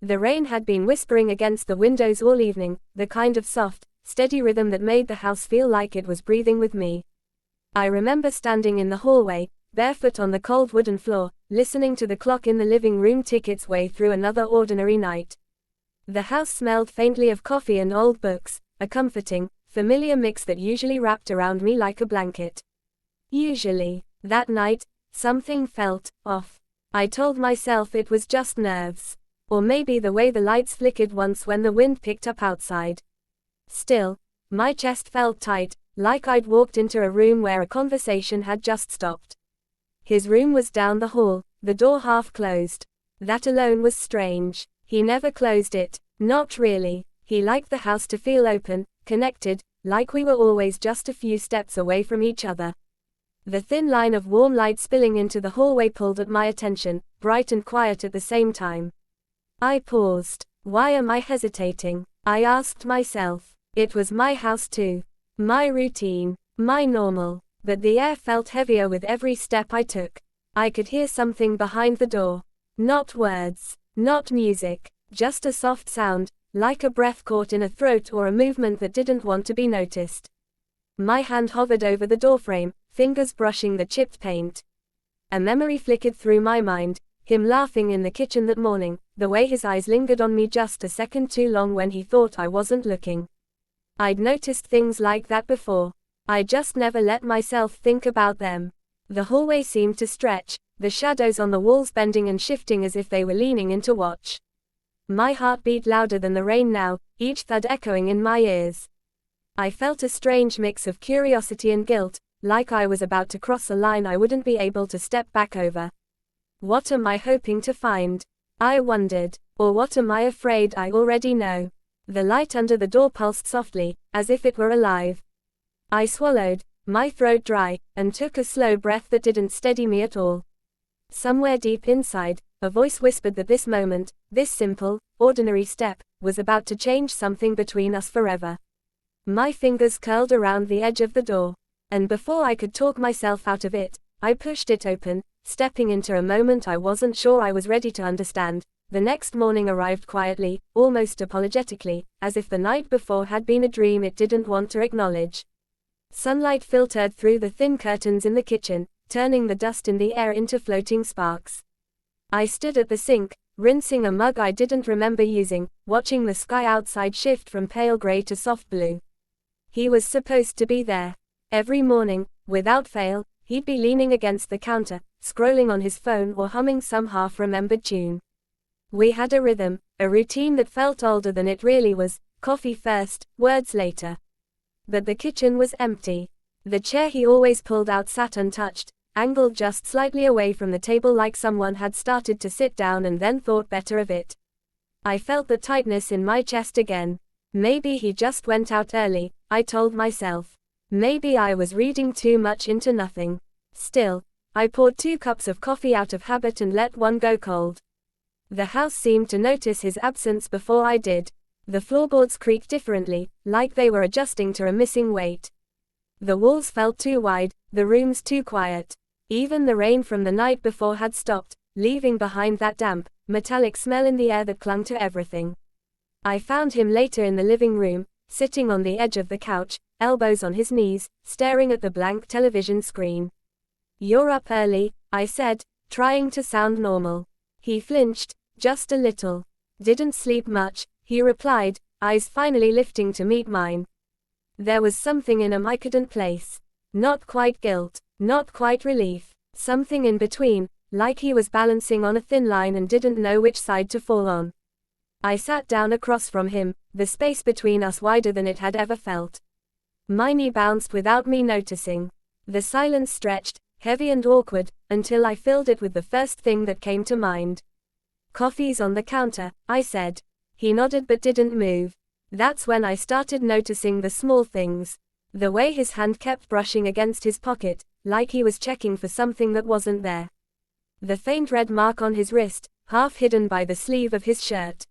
The rain had been whispering against the windows all evening, the kind of soft, steady rhythm that made the house feel like it was breathing with me. I remember standing in the hallway, barefoot on the cold wooden floor, listening to the clock in the living room tick its way through another ordinary night. The house smelled faintly of coffee and old books, a comforting, familiar mix that usually wrapped around me like a blanket. Usually, that night, something felt off. I told myself it was just nerves. Or maybe the way the lights flickered once when the wind picked up outside. Still, my chest felt tight, like I'd walked into a room where a conversation had just stopped. His room was down the hall, the door half closed. That alone was strange. He never closed it, not really. He liked the house to feel open, connected, like we were always just a few steps away from each other. The thin line of warm light spilling into the hallway pulled at my attention, bright and quiet at the same time. I paused. Why am I hesitating? I asked myself. It was my house too. My routine. My normal. But the air felt heavier with every step I took. I could hear something behind the door. Not words. Not music. Just a soft sound, like a breath caught in a throat or a movement that didn't want to be noticed. My hand hovered over the doorframe, fingers brushing the chipped paint. A memory flickered through my mind, him laughing in the kitchen that morning, the way his eyes lingered on me just a second too long when he thought I wasn't looking. I'd noticed things like that before. I just never let myself think about them. The hallway seemed to stretch, the shadows on the walls bending and shifting as if they were leaning in to watch. My heart beat louder than the rain now, each thud echoing in my ears. I felt a strange mix of curiosity and guilt, like I was about to cross a line I wouldn't be able to step back over. What am I hoping to find? I wondered. Or what am I afraid I already know? The light under the door pulsed softly, as if it were alive. I swallowed, my throat dry, and took a slow breath that didn't steady me at all. Somewhere deep inside, a voice whispered that this moment, this simple, ordinary step, was about to change something between us forever. My fingers curled around the edge of the door. And before I could talk myself out of it, I pushed it open, stepping into a moment I wasn't sure I was ready to understand. The next morning arrived quietly, almost apologetically, as if the night before had been a dream it didn't want to acknowledge. Sunlight filtered through the thin curtains in the kitchen, turning the dust in the air into floating sparks. I stood at the sink, rinsing a mug I didn't remember using, watching the sky outside shift from pale gray to soft blue. He was supposed to be there. Every morning, without fail, he'd be leaning against the counter, scrolling on his phone or humming some half-remembered tune. We had a rhythm, a routine that felt older than it really was, coffee first, words later. But the kitchen was empty. The chair he always pulled out sat untouched, angled just slightly away from the table like someone had started to sit down and then thought better of it. I felt the tightness in my chest again. Maybe he just went out early, I told myself. Maybe I was reading too much into nothing. Still, I poured 2 cups of coffee out of habit and let one go cold. The house seemed to notice his absence before I did. The floorboards creaked differently, like they were adjusting to a missing weight. The walls felt too wide, the rooms too quiet. Even the rain from the night before had stopped, leaving behind that damp, metallic smell in the air that clung to everything. I found him later in the living room, sitting on the edge of the couch, elbows on his knees, staring at the blank television screen. "You're up early," I said, trying to sound normal. He flinched, just a little. "Didn't sleep much," he replied, eyes finally lifting to meet mine. There was something in him I couldn't place. Not quite guilt, not quite relief, something in between, like he was balancing on a thin line and didn't know which side to fall on. I sat down across from him, the space between us wider than it had ever felt. My knee bounced without me noticing. The silence stretched, heavy and awkward, until I filled it with the first thing that came to mind. "Coffee's on the counter," I said. He nodded but didn't move. That's when I started noticing the small things. The way his hand kept brushing against his pocket, like he was checking for something that wasn't there. The faint red mark on his wrist, half hidden by the sleeve of his shirt.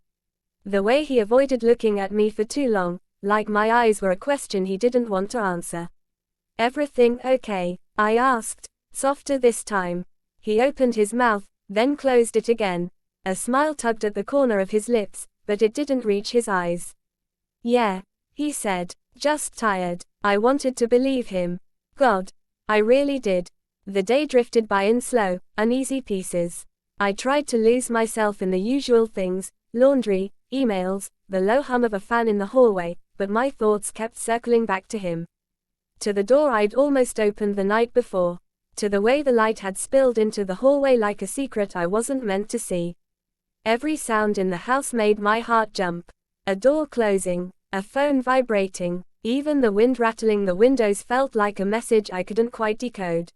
The way he avoided looking at me for too long, like my eyes were a question he didn't want to answer. "Everything okay?" I asked, softer this time. He opened his mouth, then closed it again. A smile tugged at the corner of his lips, but it didn't reach his eyes. "Yeah," he said. "Just tired." I wanted to believe him. God, I really did. The day drifted by in slow, uneasy pieces. I tried to lose myself in the usual things, laundry, emails, the low hum of a fan in the hallway, but my thoughts kept circling back to him. To the door I'd almost opened the night before. To the way the light had spilled into the hallway like a secret I wasn't meant to see. Every sound in the house made my heart jump. A door closing, a phone vibrating, even the wind rattling the windows felt like a message I couldn't quite decode.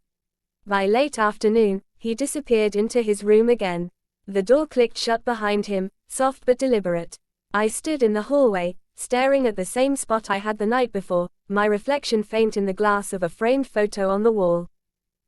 By late afternoon, he disappeared into his room again. The door clicked shut behind him, soft but deliberate. I stood in the hallway, staring at the same spot I had the night before, my reflection faint in the glass of a framed photo on the wall.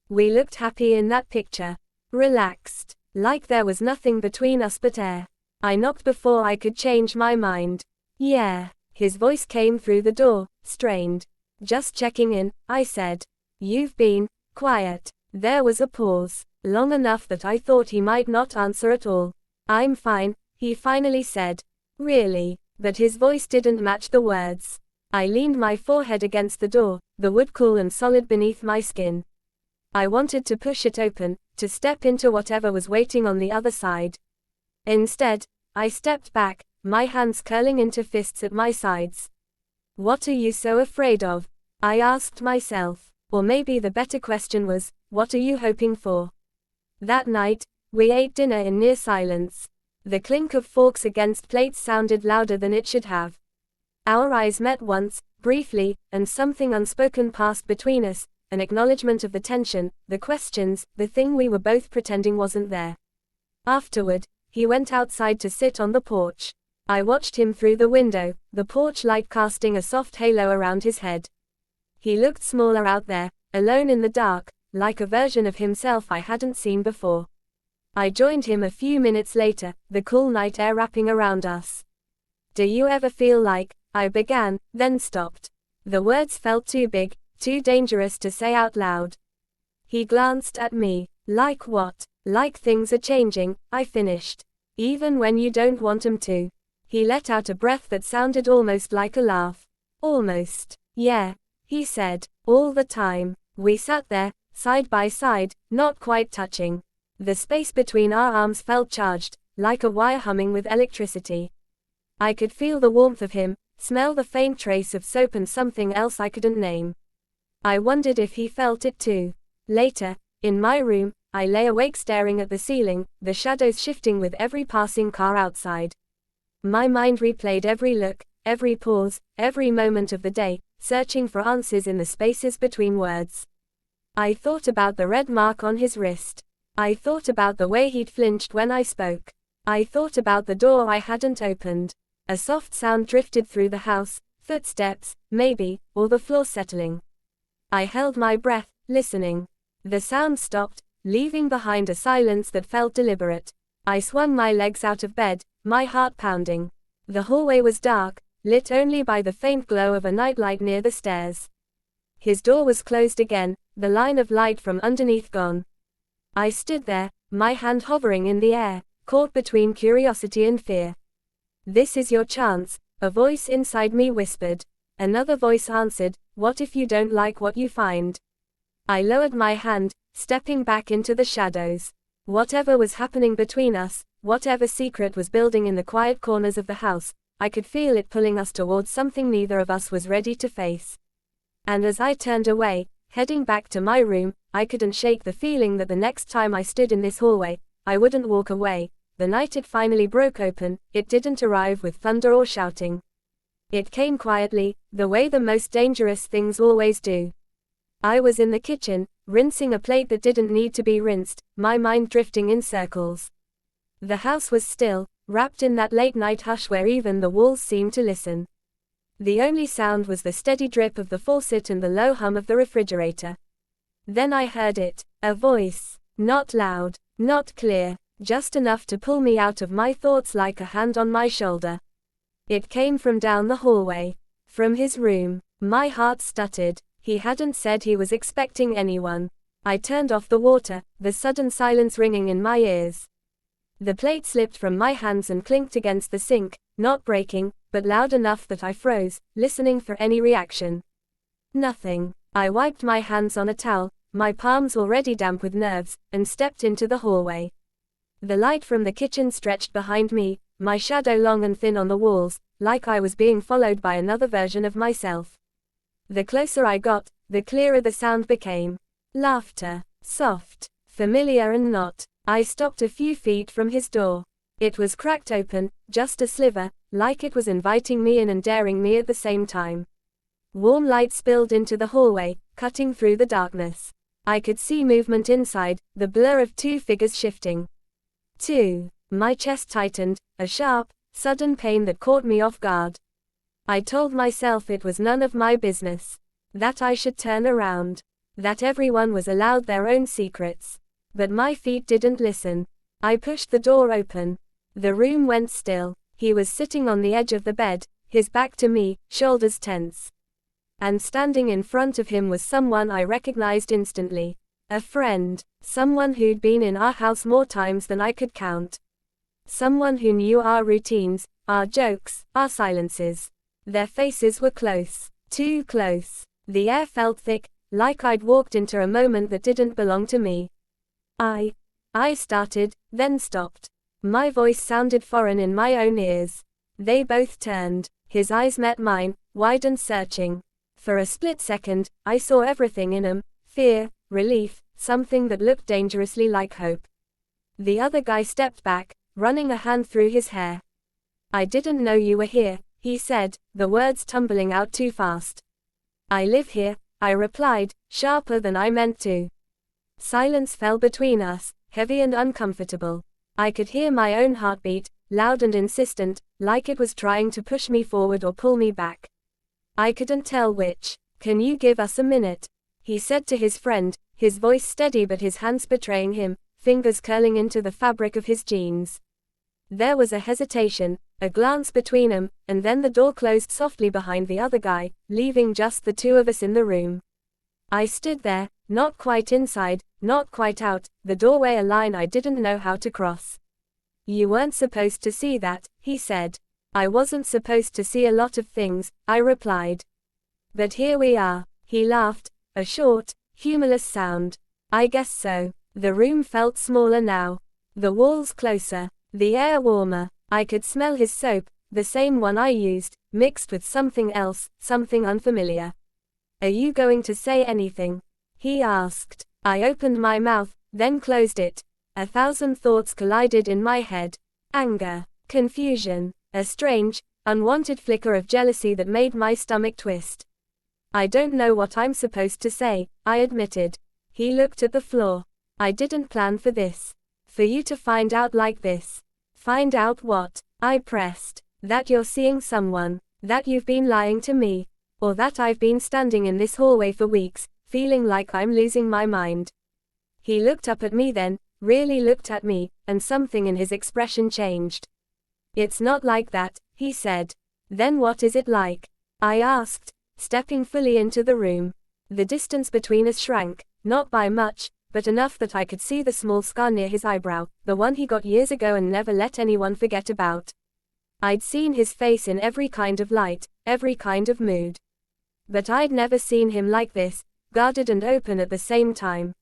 We looked happy in that picture. Relaxed. Like there was nothing between us but air. I knocked before I could change my mind. "Yeah." His voice came through the door, strained. "Just checking in," I said. "You've been quiet." There was a pause, long enough that I thought he might not answer at all. "I'm fine," he finally said. "Really?" But his voice didn't match the words. I leaned my forehead against the door, the wood cool and solid beneath my skin. I wanted to push it open, to step into whatever was waiting on the other side. Instead, I stepped back, my hands curling into fists at my sides. "What are you so afraid of?" I asked myself. Or maybe the better question was, what are you hoping for? That night, we ate dinner in near silence. The clink of forks against plates sounded louder than it should have. Our eyes met once, briefly, and something unspoken passed between us, an acknowledgement of the tension, the questions, the thing we were both pretending wasn't there. Afterward, he went outside to sit on the porch. I watched him through the window, the porch light casting a soft halo around his head. He looked smaller out there, alone in the dark, like a version of himself I hadn't seen before. I joined him a few minutes later, the cool night air wrapping around us. "Do you ever feel like," I began, then stopped. The words felt too big, too dangerous to say out loud. He glanced at me. "Like what?" "Like things are changing," I finished. "Even when you don't want 'em to." He let out a breath that sounded almost like a laugh. "Almost. Yeah," he said. "All the time." We sat there, side by side, not quite touching. The space between our arms felt charged, like a wire humming with electricity. I could feel the warmth of him, smell the faint trace of soap and something else I couldn't name. I wondered if he felt it too. Later, in my room, I lay awake staring at the ceiling, the shadows shifting with every passing car outside. My mind replayed every look, every pause, every moment of the day, searching for answers in the spaces between words. I thought about the red mark on his wrist. I thought about the way he'd flinched when I spoke. I thought about the door I hadn't opened. A soft sound drifted through the house, footsteps, maybe, or the floor settling. I held my breath, listening. The sound stopped, leaving behind a silence that felt deliberate. I swung my legs out of bed, my heart pounding. The hallway was dark, lit only by the faint glow of a nightlight near the stairs. His door was closed again, the line of light from underneath gone. I stood there, my hand hovering in the air, caught between curiosity and fear. "This is your chance," a voice inside me whispered. Another voice answered, "What if you don't like what you find?" I lowered my hand, stepping back into the shadows. Whatever was happening between us, whatever secret was building in the quiet corners of the house, I could feel it pulling us towards something neither of us was ready to face. And as I turned away, heading back to my room, I couldn't shake the feeling that the next time I stood in this hallway, I wouldn't walk away. The night it finally broke open, it didn't arrive with thunder or shouting. It came quietly, the way the most dangerous things always do. I was in the kitchen, rinsing a plate that didn't need to be rinsed, my mind drifting in circles. The house was still, wrapped in that late-night hush where even the walls seemed to listen. The only sound was the steady drip of the faucet and the low hum of the refrigerator. Then I heard it, a voice, not loud, not clear, just enough to pull me out of my thoughts like a hand on my shoulder. It came from down the hallway, from his room. My heart stuttered. He hadn't said he was expecting anyone. I turned off the water, the sudden silence ringing in my ears. The plate slipped from my hands and clinked against the sink, not breaking, but loud enough that I froze, listening for any reaction. Nothing. I wiped my hands on a towel, my palms already damp with nerves, and stepped into the hallway. The light from the kitchen stretched behind me, my shadow long and thin on the walls, like I was being followed by another version of myself. The closer I got, the clearer the sound became. Laughter. Soft, familiar and not. I stopped a few feet from his door. It was cracked open, just a sliver, like it was inviting me in and daring me at the same time. Warm light spilled into the hallway, cutting through the darkness. I could see movement inside, the blur of two figures shifting. My chest tightened, a sharp, sudden pain that caught me off guard. I told myself it was none of my business. That I should turn around. That everyone was allowed their own secrets. But my feet didn't listen. I pushed the door open. The room went still. He was sitting on the edge of the bed, his back to me, shoulders tense. And standing in front of him was someone I recognized instantly. A friend. Someone who'd been in our house more times than I could count. Someone who knew our routines, our jokes, our silences. Their faces were close. Too close. The air felt thick, like I'd walked into a moment that didn't belong to me. I started, then stopped. My voice sounded foreign in my own ears. They both turned. His eyes met mine, wide and searching. For a split second, I saw everything in them: fear, relief, something that looked dangerously like hope. The other guy stepped back, running a hand through his hair. "I didn't know you were here," he said, the words tumbling out too fast. "I live here," I replied, sharper than I meant to. Silence fell between us, heavy and uncomfortable. I could hear my own heartbeat, loud and insistent, like it was trying to push me forward or pull me back. I couldn't tell which. "Can you give us a minute?" he said to his friend, his voice steady but his hands betraying him, fingers curling into the fabric of his jeans. There was a hesitation, a glance between them, and then the door closed softly behind the other guy, leaving just the two of us in the room. I stood there, not quite inside, not quite out, the doorway a line I didn't know how to cross. "You weren't supposed to see that," he said. "I wasn't supposed to see a lot of things," I replied. "But here we are." He laughed, a short, humorless sound. "I guess so." The room felt smaller now. The walls closer. The air warmer. I could smell his soap, the same one I used, mixed with something else, something unfamiliar. "Are you going to say anything?" he asked. I opened my mouth, then closed it. 1,000 thoughts collided in my head. Anger, confusion, a strange, unwanted flicker of jealousy that made my stomach twist. "I don't know what I'm supposed to say," I admitted. He looked at the floor. "I didn't plan for this. For you to find out like this." "Find out what?" I pressed. "That you're seeing someone. That you've been lying to me. Or that I've been standing in this hallway for weeks, feeling like I'm losing my mind." He looked up at me then, really looked at me, and something in his expression changed. "It's not like that," he said. "Then what is it like?" I asked, stepping fully into the room. The distance between us shrank, not by much, but enough that I could see the small scar near his eyebrow, the one he got years ago and never let anyone forget about. I'd seen his face in every kind of light, every kind of mood. But I'd never seen him like this, guarded and open at the same time.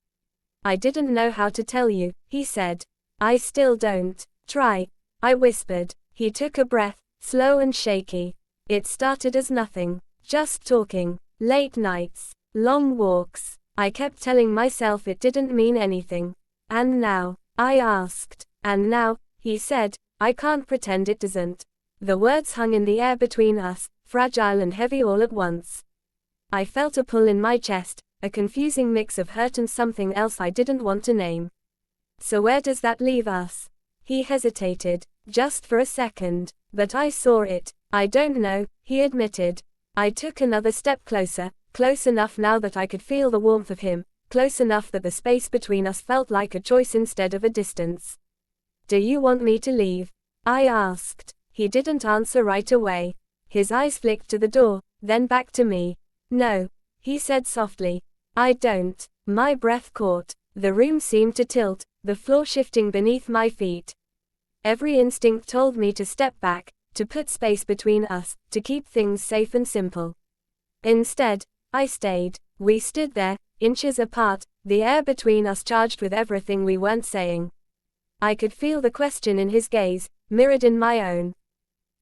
"I didn't know how to tell you," he said. "I still don't. Try," I whispered. He took a breath, slow and shaky. "It started as nothing. Just talking. Late nights. Long walks. I kept telling myself it didn't mean anything. And now?" I asked. "And now," he said, "I can't pretend it doesn't." The words hung in the air between us, fragile and heavy all at once. I felt a pull in my chest, a confusing mix of hurt and something else I didn't want to name. "So where does that leave us?" He hesitated, just for a second. But I saw it. "I don't know," he admitted. I took another step closer, close enough now that I could feel the warmth of him, close enough that the space between us felt like a choice instead of a distance. "Do you want me to leave?" I asked. He didn't answer right away. His eyes flicked to the door, then back to me. "No," he said softly. "I don't." My breath caught. The room seemed to tilt, the floor shifting beneath my feet. Every instinct told me to step back, to put space between us, to keep things safe and simple. Instead, I stayed. We stood there, inches apart, the air between us charged with everything we weren't saying. I could feel the question in his gaze, mirrored in my own.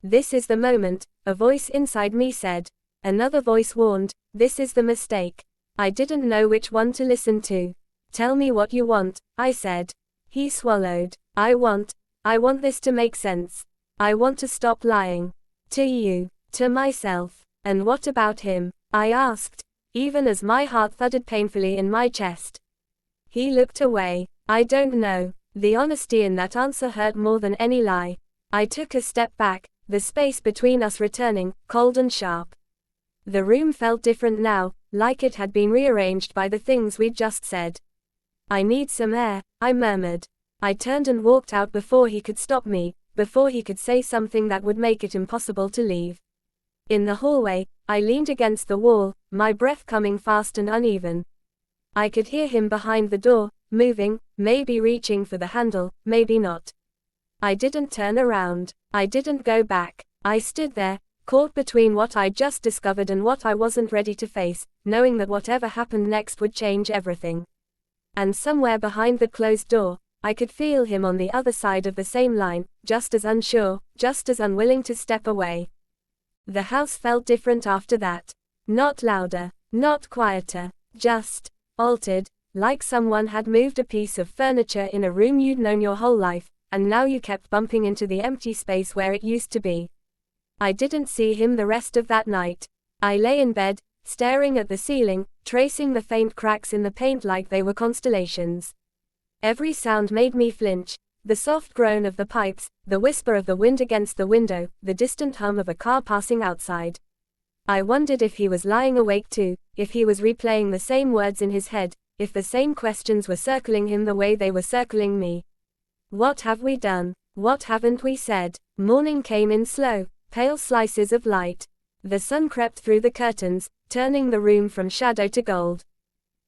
"This is the moment," a voice inside me said. Another voice warned, "This is the mistake." I didn't know which one to listen to. "Tell me what you want," I said. He swallowed. I want this to make sense. I want to stop lying. To you. To myself. And what about him? I asked, even as my heart thudded painfully in my chest. He looked away. I don't know. The honesty in that answer hurt more than any lie. I took a step back, the space between us returning, cold and sharp. The room felt different now, like it had been rearranged by the things we'd just said. "I need some air," I murmured. I turned and walked out before he could stop me, before he could say something that would make it impossible to leave. In the hallway, I leaned against the wall, my breath coming fast and uneven. I could hear him behind the door, moving, maybe reaching for the handle, maybe not. I didn't turn around. I didn't go back. I stood there, caught between what I'd just discovered and what I wasn't ready to face, knowing that whatever happened next would change everything. And somewhere behind the closed door, I could feel him on the other side of the same line, just as unsure, just as unwilling to step away. The house felt different after that. Not louder, not quieter, just altered, like someone had moved a piece of furniture in a room you'd known your whole life, and now you kept bumping into the empty space where it used to be. I didn't see him the rest of that night. I lay in bed, staring at the ceiling, tracing the faint cracks in the paint like they were constellations. Every sound made me flinch. The soft groan of the pipes, the whisper of the wind against the window, the distant hum of a car passing outside. I wondered if he was lying awake too, if he was replaying the same words in his head, if the same questions were circling him the way they were circling me. What have we done? What haven't we said? Morning came in slow, pale slices of light. The sun crept through the curtains, turning the room from shadow to gold.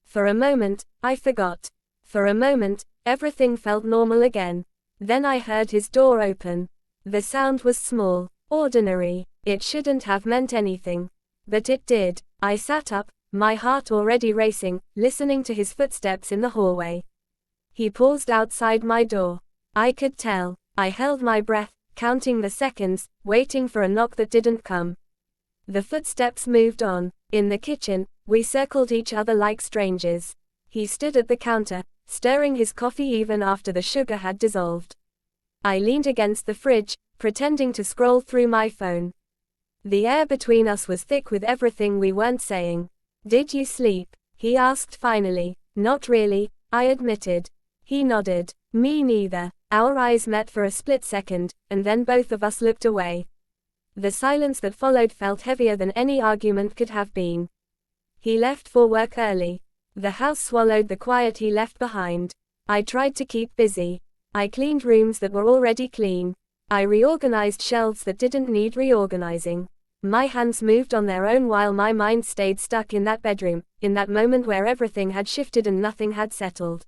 For a moment, I forgot. For a moment, everything felt normal again. Then I heard his door open. The sound was small, ordinary. It shouldn't have meant anything. But it did. I sat up, my heart already racing, listening to his footsteps in the hallway. He paused outside my door. I could tell. I held my breath, counting the seconds, waiting for a knock that didn't come. The footsteps moved on. In the kitchen, we circled each other like strangers. He stood at the counter, stirring his coffee even after the sugar had dissolved. I leaned against the fridge, pretending to scroll through my phone. The air between us was thick with everything we weren't saying. "Did you sleep?" he asked finally. "Not really," I admitted. He nodded. "Me neither." Our eyes met for a split second, and then both of us looked away. The silence that followed felt heavier than any argument could have been. He left for work early. The house swallowed the quiet he left behind. I tried to keep busy. I cleaned rooms that were already clean. I reorganized shelves that didn't need reorganizing. My hands moved on their own while my mind stayed stuck in that bedroom, in that moment where everything had shifted and nothing had settled.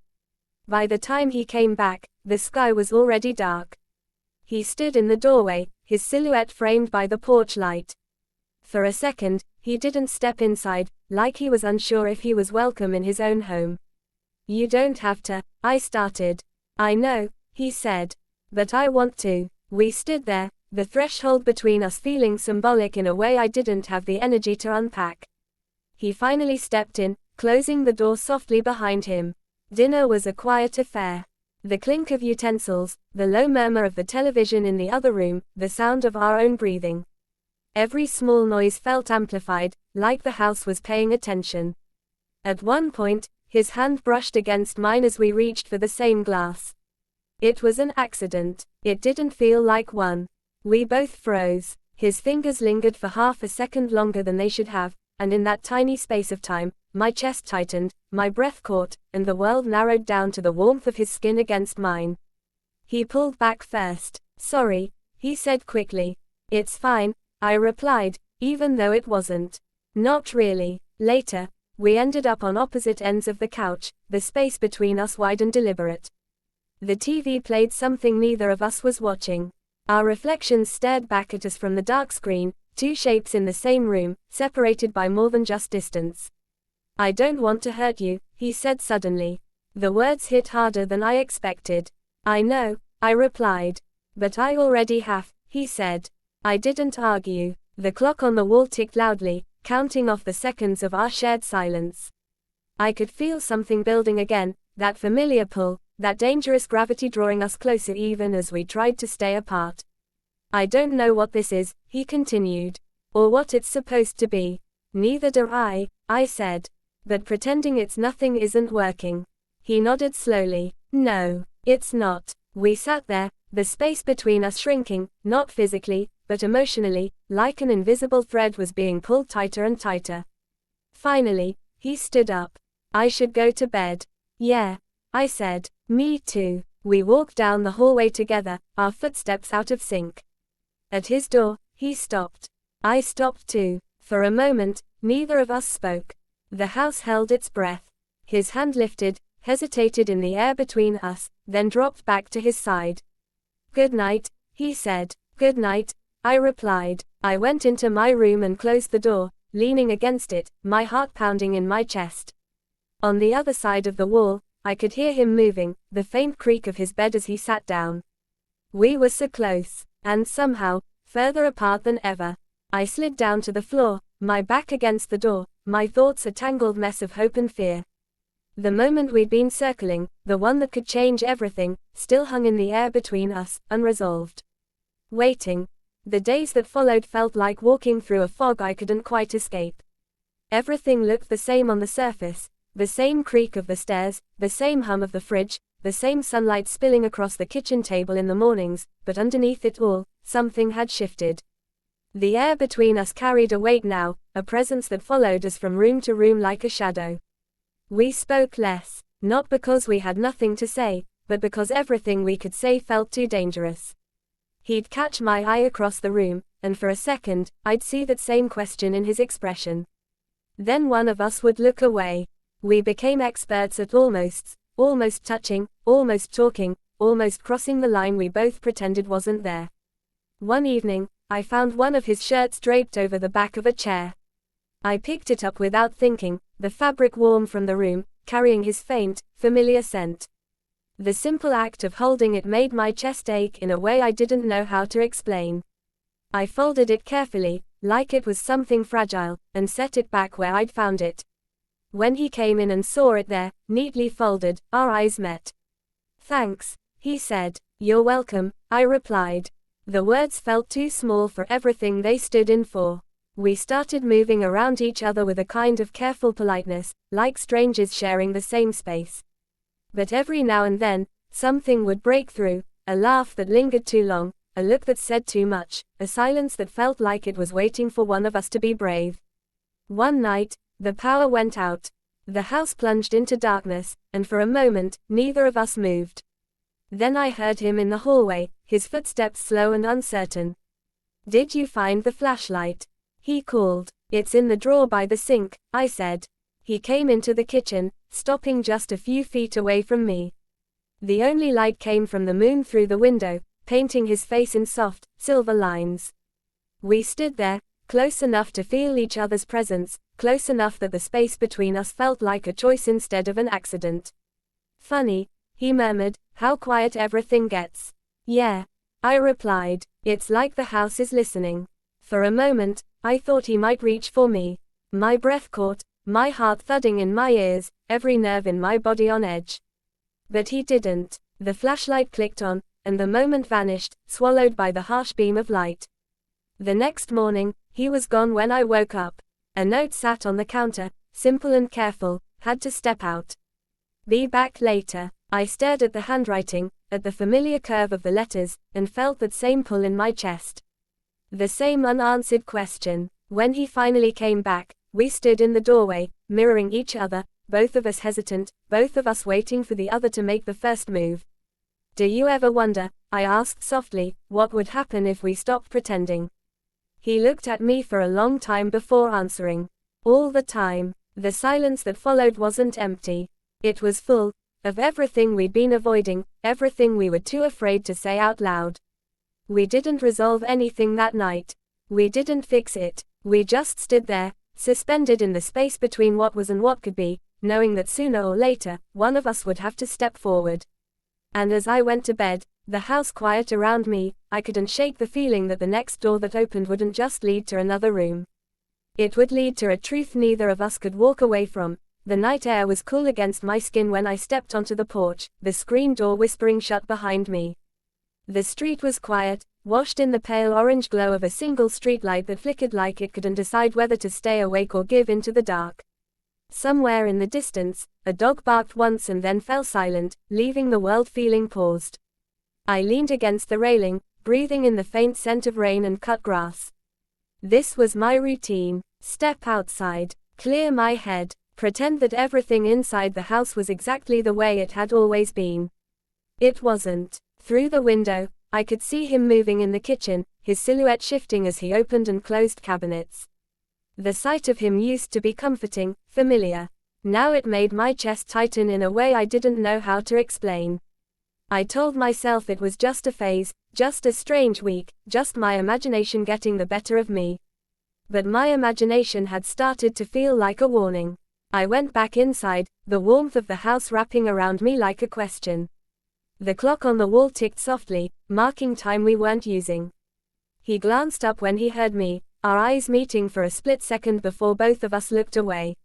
By the time he came back, the sky was already dark. He stood in the doorway, his silhouette framed by the porch light. For a second, he didn't step inside, like he was unsure if he was welcome in his own home. "You don't have to," I started. "I know," he said. "But I want to." We stood there, the threshold between us feeling symbolic in a way I didn't have the energy to unpack. He finally stepped in, closing the door softly behind him. Dinner was a quiet affair. The clink of utensils, the low murmur of the television in the other room, the sound of our own breathing. Every small noise felt amplified, like the house was paying attention. At one point, his hand brushed against mine as we reached for the same glass. It was an accident. It didn't feel like one. We both froze. His fingers lingered for half a second longer than they should have, and in that tiny space of time, my chest tightened, my breath caught, and the world narrowed down to the warmth of his skin against mine. He pulled back first. "Sorry," he said quickly. "It's fine," I replied, even though it wasn't. "Not really." Later, we ended up on opposite ends of the couch, the space between us wide and deliberate. The TV played something neither of us was watching. Our reflections stared back at us from the dark screen, two shapes in the same room, separated by more than just distance. "I don't want to hurt you," he said suddenly. The words hit harder than I expected. "I know," I replied. "But I already have," he said. I didn't argue. The clock on the wall ticked loudly, counting off the seconds of our shared silence. I could feel something building again, that familiar pull, that dangerous gravity drawing us closer even as we tried to stay apart. "I don't know what this is," he continued. "Or what it's supposed to be." "Neither do I said. "But pretending it's nothing isn't working." He nodded slowly. "No, it's not." We sat there, the space between us shrinking, not physically, but emotionally, like an invisible thread was being pulled tighter and tighter. Finally, he stood up. "I should go to bed." "Yeah," I said. "Me too." We walked down the hallway together, our footsteps out of sync. At his door, he stopped. I stopped too. For a moment, neither of us spoke. The house held its breath. His hand lifted, hesitated in the air between us, then dropped back to his side. "Good night," he said. "Good night," I replied. I went into my room and closed the door, leaning against it, my heart pounding in my chest. On the other side of the wall, I could hear him moving, the faint creak of his bed as he sat down. We were so close, and somehow, further apart than ever. I slid down to the floor, my back against the door, my thoughts a tangled mess of hope and fear. The moment we'd been circling, the one that could change everything, still hung in the air between us, unresolved. Waiting. The days that followed felt like walking through a fog I couldn't quite escape. Everything looked the same on the surface, the same creak of the stairs, the same hum of the fridge, the same sunlight spilling across the kitchen table in the mornings, but underneath it all, something had shifted. The air between us carried a weight now, a presence that followed us from room to room like a shadow. We spoke less, not because we had nothing to say, but because everything we could say felt too dangerous. He'd catch my eye across the room, and for a second, I'd see that same question in his expression. Then one of us would look away. We became experts at almost touching, almost talking, almost crossing the line we both pretended wasn't there. One evening, I found one of his shirts draped over the back of a chair. I picked it up without thinking, the fabric warm from the room, carrying his faint, familiar scent. The simple act of holding it made my chest ache in a way I didn't know how to explain. I folded it carefully, like it was something fragile, and set it back where I'd found it. When he came in and saw it there, neatly folded, our eyes met. "Thanks," he said. "You're welcome," I replied. The words felt too small for everything they stood in for. We started moving around each other with a kind of careful politeness, like strangers sharing the same space. But every now and then, something would break through, a laugh that lingered too long, a look that said too much, a silence that felt like it was waiting for one of us to be brave. One night, the power went out. The house plunged into darkness, and for a moment, neither of us moved. Then I heard him in the hallway, his footsteps slow and uncertain. "Did you find the flashlight?" he called. "It's in the drawer by the sink," I said. He came into the kitchen, stopping just a few feet away from me. The only light came from the moon through the window, painting his face in soft, silver lines. We stood there, close enough to feel each other's presence, close enough that the space between us felt like a choice instead of an accident. "Funny," he murmured, "how quiet everything gets." "Yeah," I replied. "It's like the house is listening." For a moment, I thought he might reach for me. My breath caught, my heart thudding in my ears, every nerve in my body on edge. But he didn't. The flashlight clicked on, and the moment vanished, swallowed by the harsh beam of light. The next morning, he was gone when I woke up. A note sat on the counter, simple and careful, had to step out. "Be back later." I stared at the handwriting, at the familiar curve of the letters, and felt that same pull in my chest. The same unanswered question. When he finally came back, we stood in the doorway, mirroring each other, both of us hesitant, both of us waiting for the other to make the first move. "Do you ever wonder," I asked softly, "what would happen if we stopped pretending?" He looked at me for a long time before answering. All the time, the silence that followed wasn't empty. It was full, Of everything we'd been avoiding, everything we were too afraid to say out loud. We didn't resolve anything that night. We didn't fix it. We just stood there, suspended in the space between what was and what could be, knowing that sooner or later, one of us would have to step forward. And as I went to bed, the house quiet around me, I couldn't shake the feeling that the next door that opened wouldn't just lead to another room. It would lead to a truth neither of us could walk away from. The night air was cool against my skin when I stepped onto the porch, the screen door whispering shut behind me. The street was quiet, washed in the pale orange glow of a single streetlight that flickered like it couldn't decide whether to stay awake or give into the dark. Somewhere in the distance, a dog barked once and then fell silent, leaving the world feeling paused. I leaned against the railing, breathing in the faint scent of rain and cut grass. This was my routine. Step outside, clear my head, pretend that everything inside the house was exactly the way it had always been. It wasn't. Through the window, I could see him moving in the kitchen, his silhouette shifting as he opened and closed cabinets. The sight of him used to be comforting, familiar. Now it made my chest tighten in a way I didn't know how to explain. I told myself it was just a phase, just a strange week, just my imagination getting the better of me. But my imagination had started to feel like a warning. I went back inside, the warmth of the house wrapping around me like a question. The clock on the wall ticked softly, marking time we weren't using. He glanced up when he heard me, our eyes meeting for a split second before both of us looked away.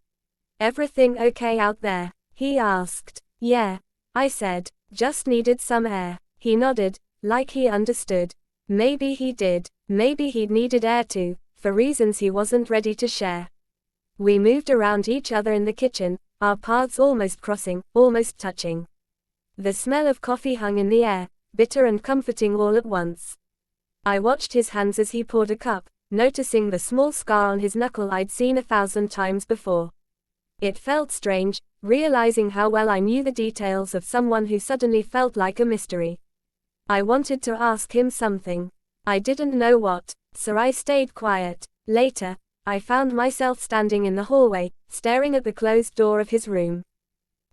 "Everything okay out there?" he asked. "Yeah," I said, "just needed some air." He nodded, like he understood. Maybe he did. Maybe he'd needed air too, for reasons he wasn't ready to share. We moved around each other in the kitchen, our paths almost crossing, almost touching. The smell of coffee hung in the air, bitter and comforting all at once. I watched his hands as he poured a cup, noticing the small scar on his knuckle I'd seen 1,000 times before. It felt strange, realizing how well I knew the details of someone who suddenly felt like a mystery. I wanted to ask him something. I didn't know what, so I stayed quiet. Later, I found myself standing in the hallway, staring at the closed door of his room.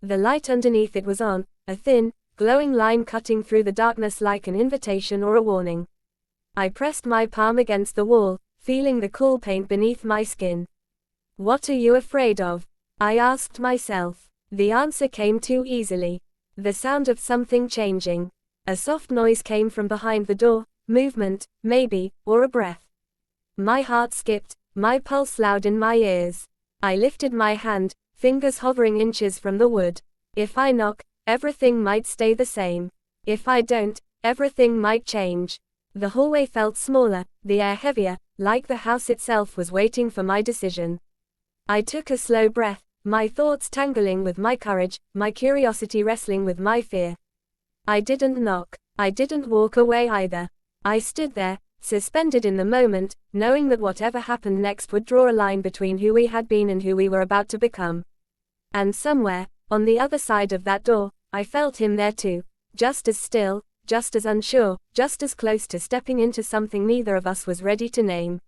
The light underneath it was on, a thin, glowing line cutting through the darkness like an invitation or a warning. I pressed my palm against the wall, feeling the cool paint beneath my skin. "What are you afraid of?" I asked myself. The answer came too easily. The sound of something changing. A soft noise came from behind the door, movement, maybe, or a breath. My heart skipped, my pulse loud in my ears. I lifted my hand, fingers hovering inches from the wood. If I knock, everything might stay the same. If I don't, everything might change. The hallway felt smaller, the air heavier, like the house itself was waiting for my decision. I took a slow breath, my thoughts tangling with my courage, my curiosity wrestling with my fear. I didn't knock. I didn't walk away either. I stood there, suspended in the moment, knowing that whatever happened next would draw a line between who we had been and who we were about to become. And somewhere, on the other side of that door, I felt him there too, just as still, just as unsure, just as close to stepping into something neither of us was ready to name.